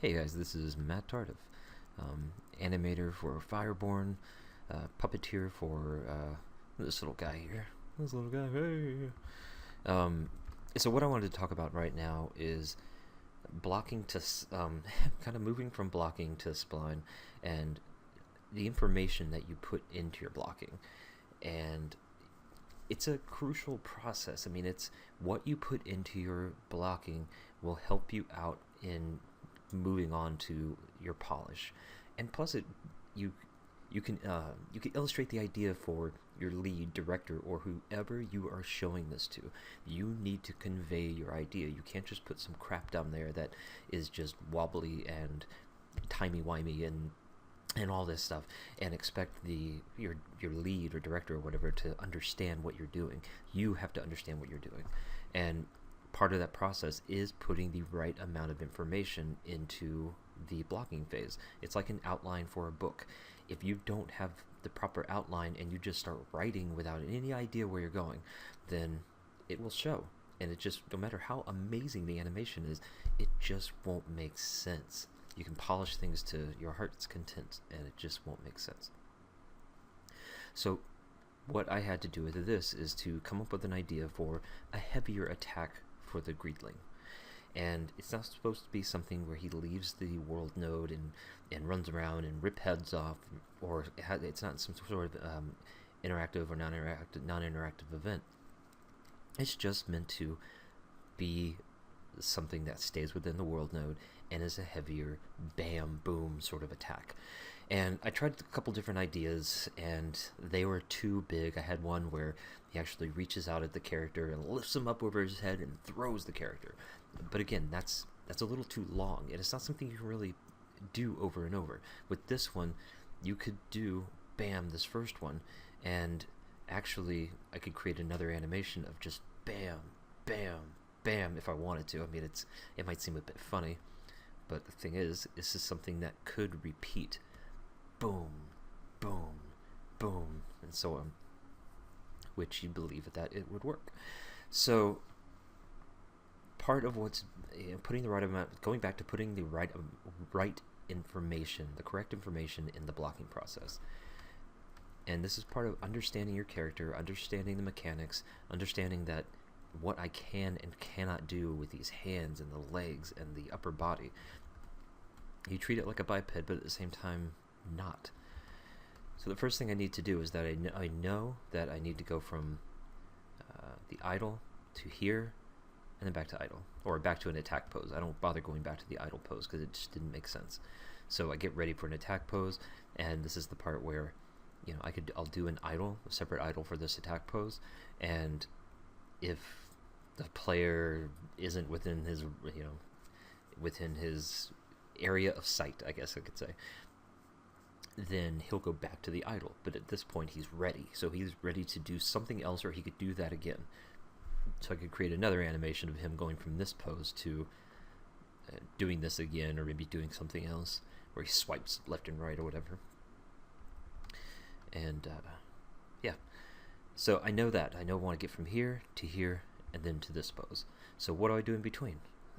Hey guys, this is Matt Tardif, animator for Fireborn, puppeteer for this little guy here. This little guy, hey! Um, so what I wanted to talk about right now is blocking to, kind of moving from blocking to spline, and the information that you put into your blocking. And it's a crucial process. I mean, it's what you put into your blocking will help you out in moving on to your polish, and plus you you can illustrate the idea for your lead director or whoever you are showing this to. You need to convey your idea. You can't just put some crap down there that is just wobbly and timey-wimey and all this stuff, and expect your lead or director or whatever to understand what you're doing. You have to understand what you're doing, and part of that process is putting the right amount of information into the blocking phase. It's like an outline for a book. If you don't have the proper outline and you just start writing without any idea where you're going, then it will show. And it just, no matter how amazing the animation is, it just won't make sense. You can polish things to your heart's content, and it just won't make sense. So what I had to do with this is to come up with an idea for a heavier attack for the Greedling. And it's not supposed to be something where he leaves the world node and runs around and rip heads off, or it's not some sort of interactive or non-interactive event. It's just meant to be something that stays within the world node and is a heavier bam boom sort of attack. And I tried a couple different ideas, and they were too big. I had one where he actually reaches out at the character and lifts him up over his head and throws the character. But again, that's a little too long, and it's not something you can really do over and over. With this one, you could do bam, this first one, and actually I could create another animation of just bam, bam, bam if I wanted to. I mean, it might seem a bit funny, but the thing is, this is something that could repeat. Boom, boom, boom, and so on, which you believe that it would work. So part of what's putting the right amount, going back to putting the right information, the correct information in the blocking process. And this is part of understanding your character, understanding the mechanics, understanding that what I can and cannot do with these hands and the legs and the upper body. You treat it like a biped, but at the same time not. So the first thing I need to do is that I know that I need to go from the idle to here and then back to idle, or back to an attack pose. I don't bother going back to the idle pose because it just didn't make sense. So I get ready for an attack pose, and this is the part where, you know, I'll do an idle, a separate idle for this attack pose, and if the player isn't within his, you know, within his area of sight, I guess I could say, then he'll go back to the idle. But at this point, he's ready. So he's ready to do something else, or he could do that again. So I could create another animation of him going from this pose to doing this again, or maybe doing something else, where he swipes left and right or whatever. And yeah. So I know that. I know I want to get from here to here and then to this pose. So what do I do in between?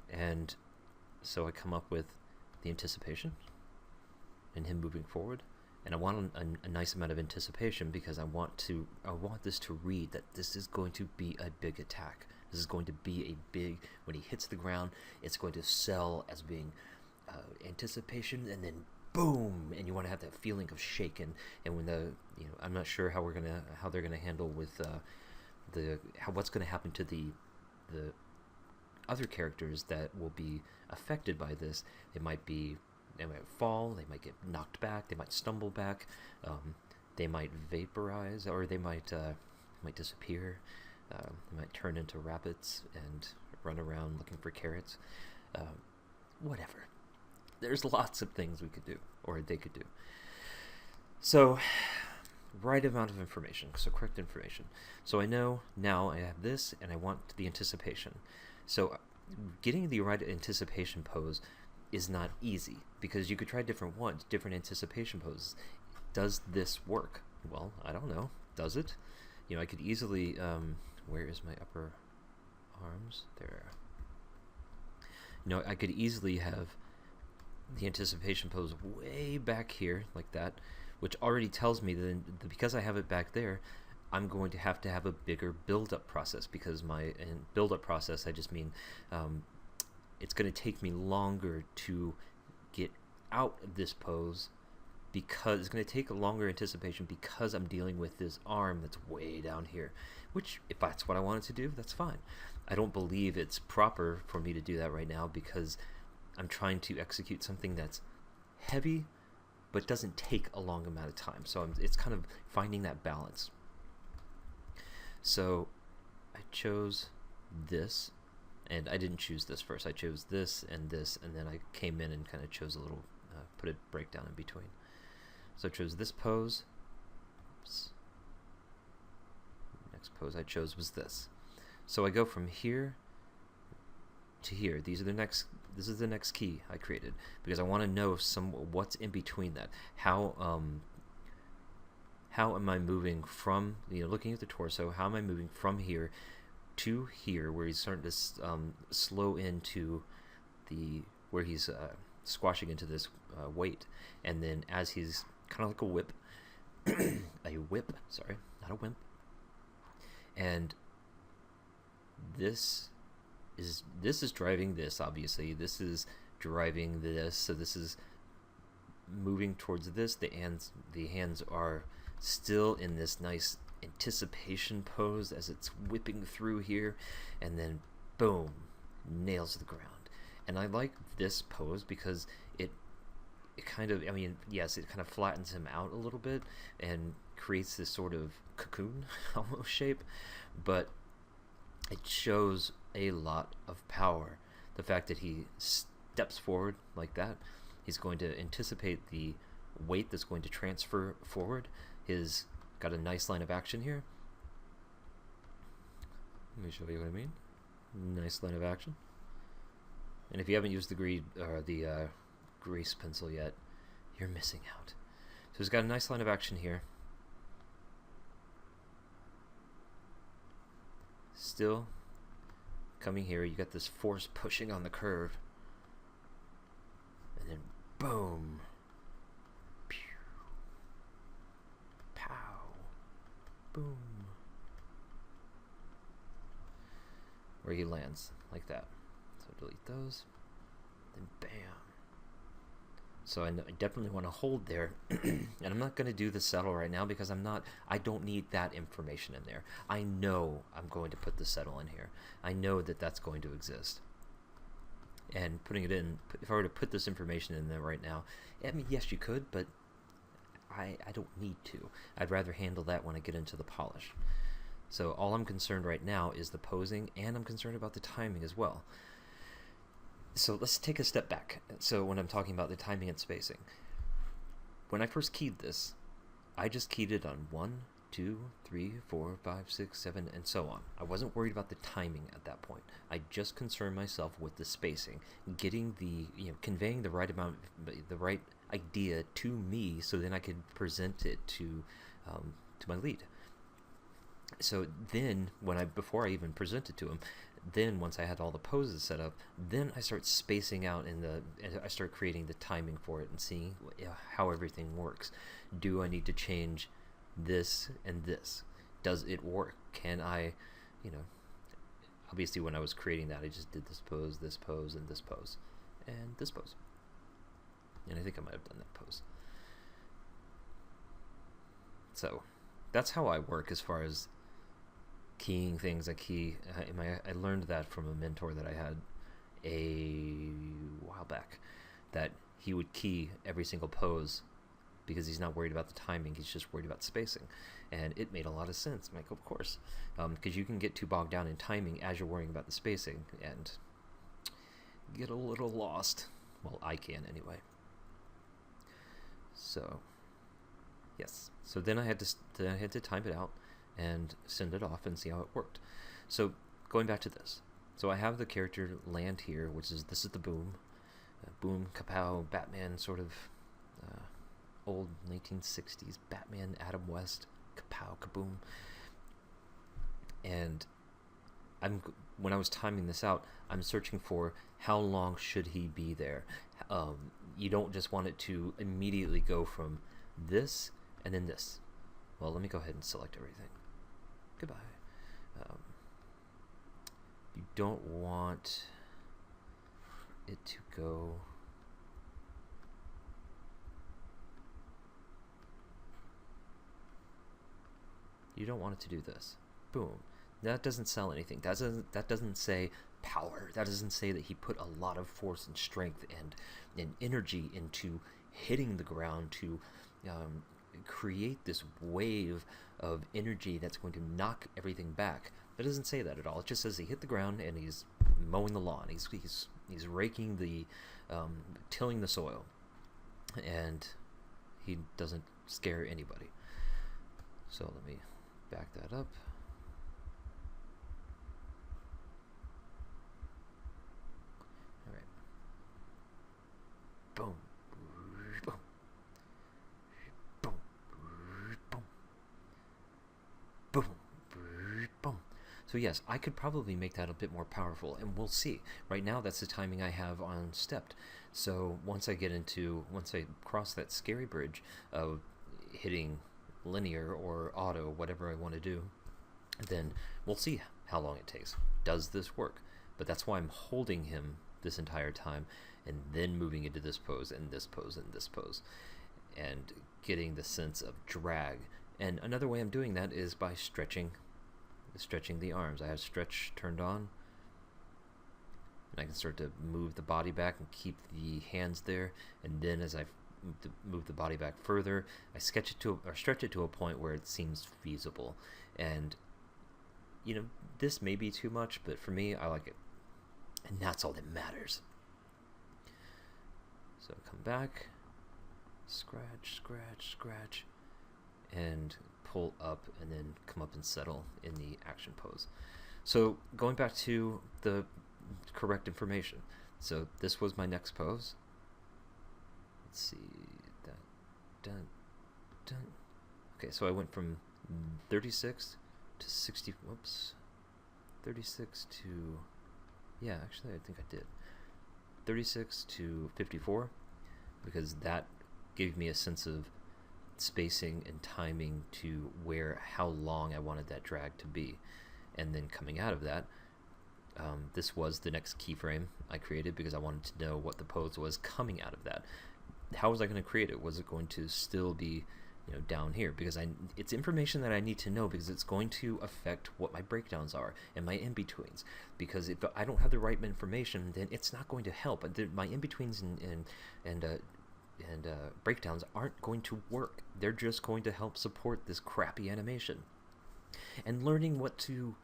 And so I come up with the anticipation and him moving forward, and I want a nice amount of anticipation because I want this to read that this is going to be a big attack. This is going to be a big, when he hits the ground, it's going to sell as being anticipation, and then boom, and you want to have that feeling of shake. And when I'm not sure how they're gonna handle with what's gonna happen to the other characters that will be affected by this. They might fall, they might get knocked back, they might stumble back, they might vaporize, or they might disappear, they might turn into rabbits and run around looking for carrots, whatever. There's lots of things we could do, or they could do. So, right amount of information, so correct information. So I know now I have this, and I want the anticipation. So getting the right anticipation pose is not easy, because you could try different anticipation poses. Does this work? Well, I don't know. Does it? You know, I could easily, where is my upper arms? There. You know, I could easily have the anticipation pose way back here like that, which already tells me that because I have it back there, I'm going to have a bigger build-up process, because in build-up process, I just mean it's going to take me longer to get out of this pose, because it's going to take a longer anticipation because I'm dealing with this arm that's way down here, which if that's what I wanted to do, that's fine. I don't believe it's proper for me to do that right now, because I'm trying to execute something that's heavy but doesn't take a long amount of time. So it's kind of finding that balance. So I chose this, and I didn't choose this first. I chose this, and then I came in and kind of chose a little, put a breakdown in between. So I chose this pose. Oops. Next pose I chose was this. So I go from here to here. This is the next key I created, because I want to know what's in between that. How am I moving from, looking at the torso, how am I moving from here to here, where he's starting to slow into where he's squashing into this weight, and then as he's kind of like a whip, sorry, not a wimp, and this is driving this, obviously, this is driving this, so this is moving towards this. The hands are still in this nice anticipation pose as it's whipping through here, and then boom, nails to the ground. And I like this pose because it kind of, yes, it kind of flattens him out a little bit and creates this sort of cocoon almost shape, but it shows a lot of power. The fact that he steps forward like that, he's going to anticipate the weight that's going to transfer forward. He's got a nice line of action here. Let me show you what I mean. Nice line of action. And if you haven't used the grease pencil yet, you're missing out. So he's got a nice line of action here. Still coming here, you got this force pushing on the curve, and then boom, pew, pow, boom, where he lands like that. So delete those, then bam. So I definitely want to hold there, and I'm not going to do the settle right now because I don't need that information in there. I know I'm going to put the settle in here. I know that that's going to exist. And putting it in, if I were to put this information in there right now, yes, you could, but I don't need to. I'd rather handle that when I get into the polish. So all I'm concerned right now is the posing, and I'm concerned about the timing as well. So let's take a step back. So when I'm talking about the timing and spacing, when I first keyed this, I just keyed it on 1, 2, 3, 4, 5, 6, 7, and so on. I wasn't worried about the timing at that point. I just concerned myself with the spacing, getting conveying the right amount, the right idea to me, so then I could present it to my lead. So then, before I even present it to him, then once I had all the poses set up, then I start spacing out and I start creating the timing for it and seeing how everything works. Do I need to change this and this? Does it work? Can I, obviously when I was creating that, I just did this pose, and this pose, and this pose. And I think I might have done that pose. So that's how I work as far as keying things. I learned that from a mentor that I had a while back, that he would key every single pose because he's not worried about the timing, he's just worried about spacing. And it made a lot of sense. I'm like, of course, because you can get too bogged down in timing as you're worrying about the spacing and get a little lost. Well, I can anyway. So yes, so then I had to time it out and send it off and see how it worked. So going back to this, so I have the character land here, this is the boom, boom, kapow, Batman sort of old 1960s Batman, Adam West, kapow, kaboom. And when I was timing this out, I'm searching for how long should he be there, you don't just want it to immediately go from this and then this. Well, let me go ahead and select everything. Goodbye. You don't want it to go... You don't want it to do this. Boom. That doesn't sell anything. That doesn't say power. That doesn't say that he put a lot of force and strength and energy into hitting the ground to create this wave of energy that's going to knock everything back. That doesn't say that at all. It just says he hit the ground and he's mowing the lawn. He's raking the tilling the soil, and he doesn't scare anybody. So let me back that up. All right. Boom. Boom. Boom. Boom. Boom. Boom. So yes, I could probably make that a bit more powerful, and we'll see. Right now, that's the timing I have on stepped. So once I cross that scary bridge of hitting linear or auto, whatever I want to do, then we'll see how long it takes. Does this work? But that's why I'm holding him this entire time and then moving into this pose and this pose and this pose and getting the sense of drag. And another way I'm doing that is by stretching the arms. I have stretch turned on, and I can start to move the body back and keep the hands there, and then as I move the body back further, I stretch it to a point where it seems feasible. And this may be too much, but for me, I like it, and that's all that matters. So come back, scratch, and pull up, and then come up and settle in the action pose. So going back to the correct information. So this was my next pose. Let's see, dun. Okay, so I went from 36 to 60. Whoops, 36 to, yeah, actually I think I did 36 to 54, because that gave me a sense of spacing and timing to how long I wanted that drag to be. And then coming out of that, this was the next keyframe I created because I wanted to know what the pose was coming out of that. How was I going to create it? Was it going to still be down here? Because it's information that I need to know, because it's going to affect what my breakdowns are and my in-betweens. Because if I don't have the right information, then it's not going to help. My in-betweens and breakdowns aren't going to work. They're just going to help support this crappy animation. And learning what to,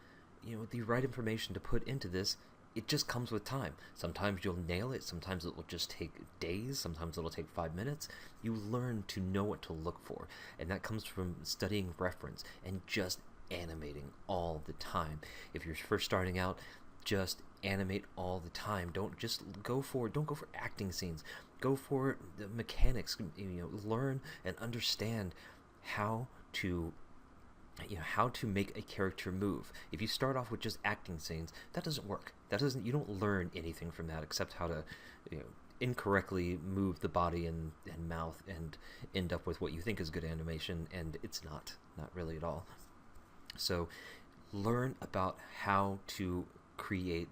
the right information to put into this, it just comes with time. Sometimes you'll nail it, sometimes it will just take days, sometimes it'll take 5 minutes. You learn to know what to look for, and that comes from studying reference and just animating all the time. If you're first starting out, just animate all the time. Don't go for acting scenes. Go for the mechanics. Learn and understand how to make a character move. If you start off with just acting scenes, that doesn't work. You don't learn anything from that except how to incorrectly move the body and mouth and end up with what you think is good animation, and it's not really at all. So learn about how to create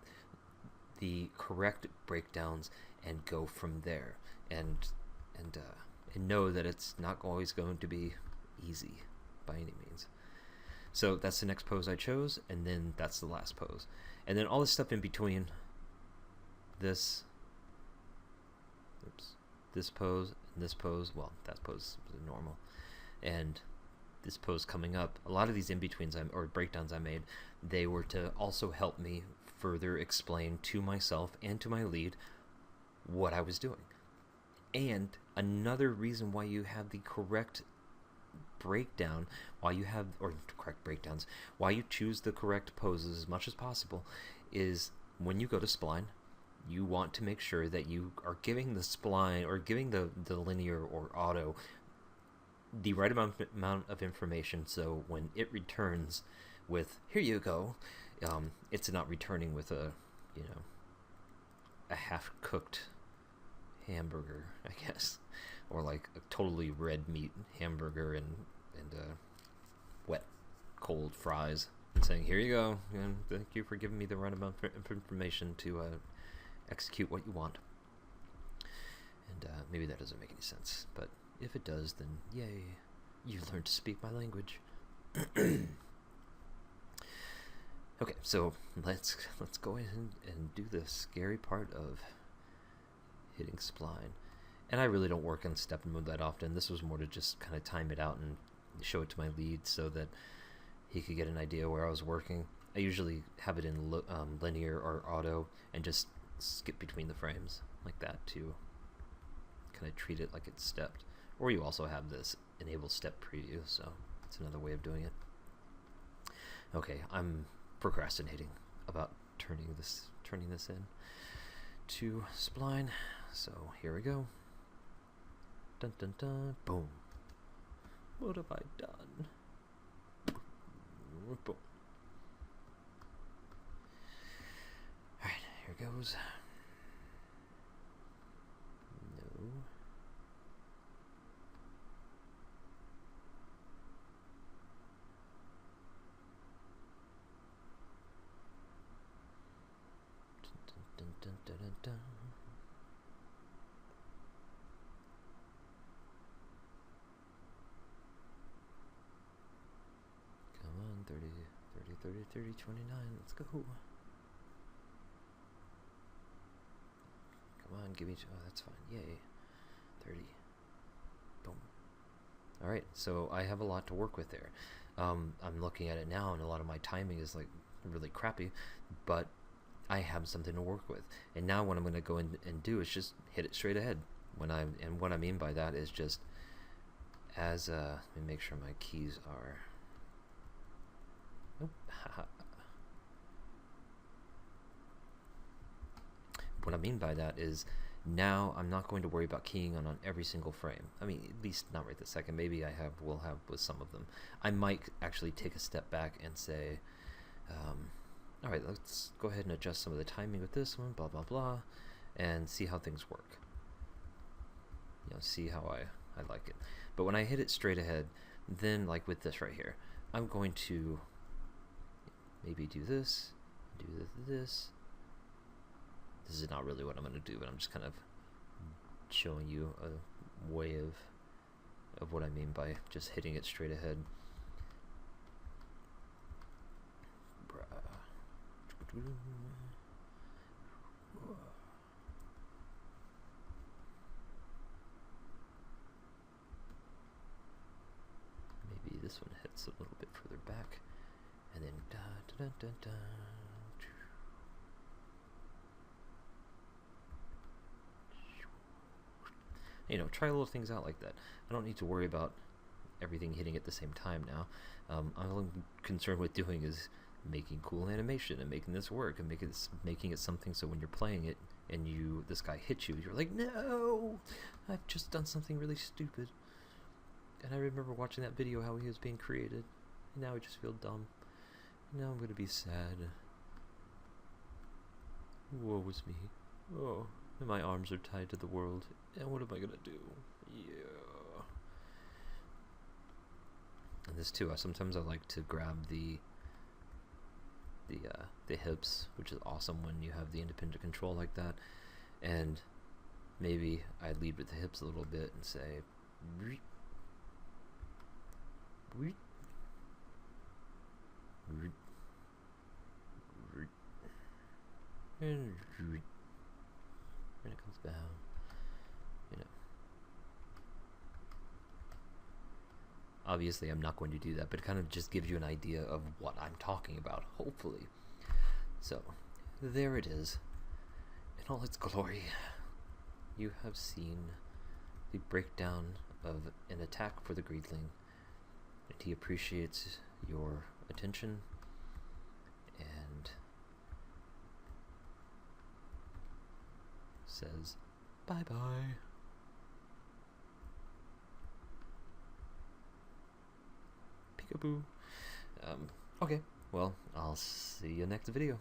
the correct breakdowns and go from there, and know that it's not always going to be easy by any means. So that's the next pose I chose, and then that's the last pose. And then all this stuff in between, this pose, and this pose, well, that pose was normal, and this pose coming up, a lot of these in-betweens or breakdowns I made, they were to also help me further explain to myself and to my lead what I was doing. And another reason why you have the correct breakdown, why you choose the correct poses as much as possible, is when you go to spline, you want to make sure that you are giving the spline or giving the linear or auto the right amount of information, so when it returns with "here you go," it's not returning with a half-cooked hamburger, I guess, or like a totally red meat hamburger and wet cold fries, and saying, "Here you go, and thank you for giving me the right amount of information to execute what you want." And maybe that doesn't make any sense, but if it does, then yay, you learned to speak my language. Okay, so let's go ahead and do the scary part of hitting spline. And I really don't work on step mode that often. This was more to just kind of time it out and show it to my lead so that he could get an idea where I was working. I usually have it in linear or auto and just skip between the frames like that to kind of treat it like it's stepped. Or you also have this enable step preview, so it's another way of doing it. Okay, I'm procrastinating about turning this in to spline, so here we go. Dun dun dun, boom. What have I done? Boom. Alright, here goes. No. Dun, dun, dun, dun, dun. Come on, 30, 29, let's go. Come on, give me, oh, that's fine, yay, 30, boom. Alright, so I have a lot to work with there. I'm looking at it now, and a lot of my timing is like really crappy, but I have something to work with. And now what I'm going to go in and do is just hit it straight ahead. And what I mean by that is just as let me make sure my keys are. Nope. What I mean by that is now I'm not going to worry about keying on every single frame. I mean, at least not right this second. Maybe will have with some of them. I might actually take a step back and say, alright, let's go ahead and adjust some of the timing with this one, blah blah blah, and see how things work. You know, see how I like it. But when I hit it straight ahead, then like with this right here, I'm going to maybe do this, do this. This is not really what I'm going to do, but I'm just kind of showing you a way of what I mean by just hitting it straight ahead. Maybe this one hits a little bit further back, and then da da da da da. You know, try little things out like that. I don't need to worry about everything hitting at the same time now. All I'm concerned with doing is making cool animation and making this work and making it something so when you're playing it and this guy hits you, you're like, no, I've just done something really stupid. And I remember watching that video how he was being created, and now I just feel dumb. Now I'm gonna be sad. Woe is me. Oh, and my arms are tied to the world, and what am I gonna do? Yeah. And this too, sometimes I like to grab the hips, which is awesome when you have the independent control like that, and maybe I lead with the hips a little bit and say and it comes down, you know. Obviously I'm not going to do that, but it kind of just gives you an idea of what I'm talking about, hopefully. So, there it is, in all its glory. You have seen the breakdown of an attack for the Greedling, and he appreciates your attention, and says bye-bye. Peekaboo. Okay, well, I'll see you next video.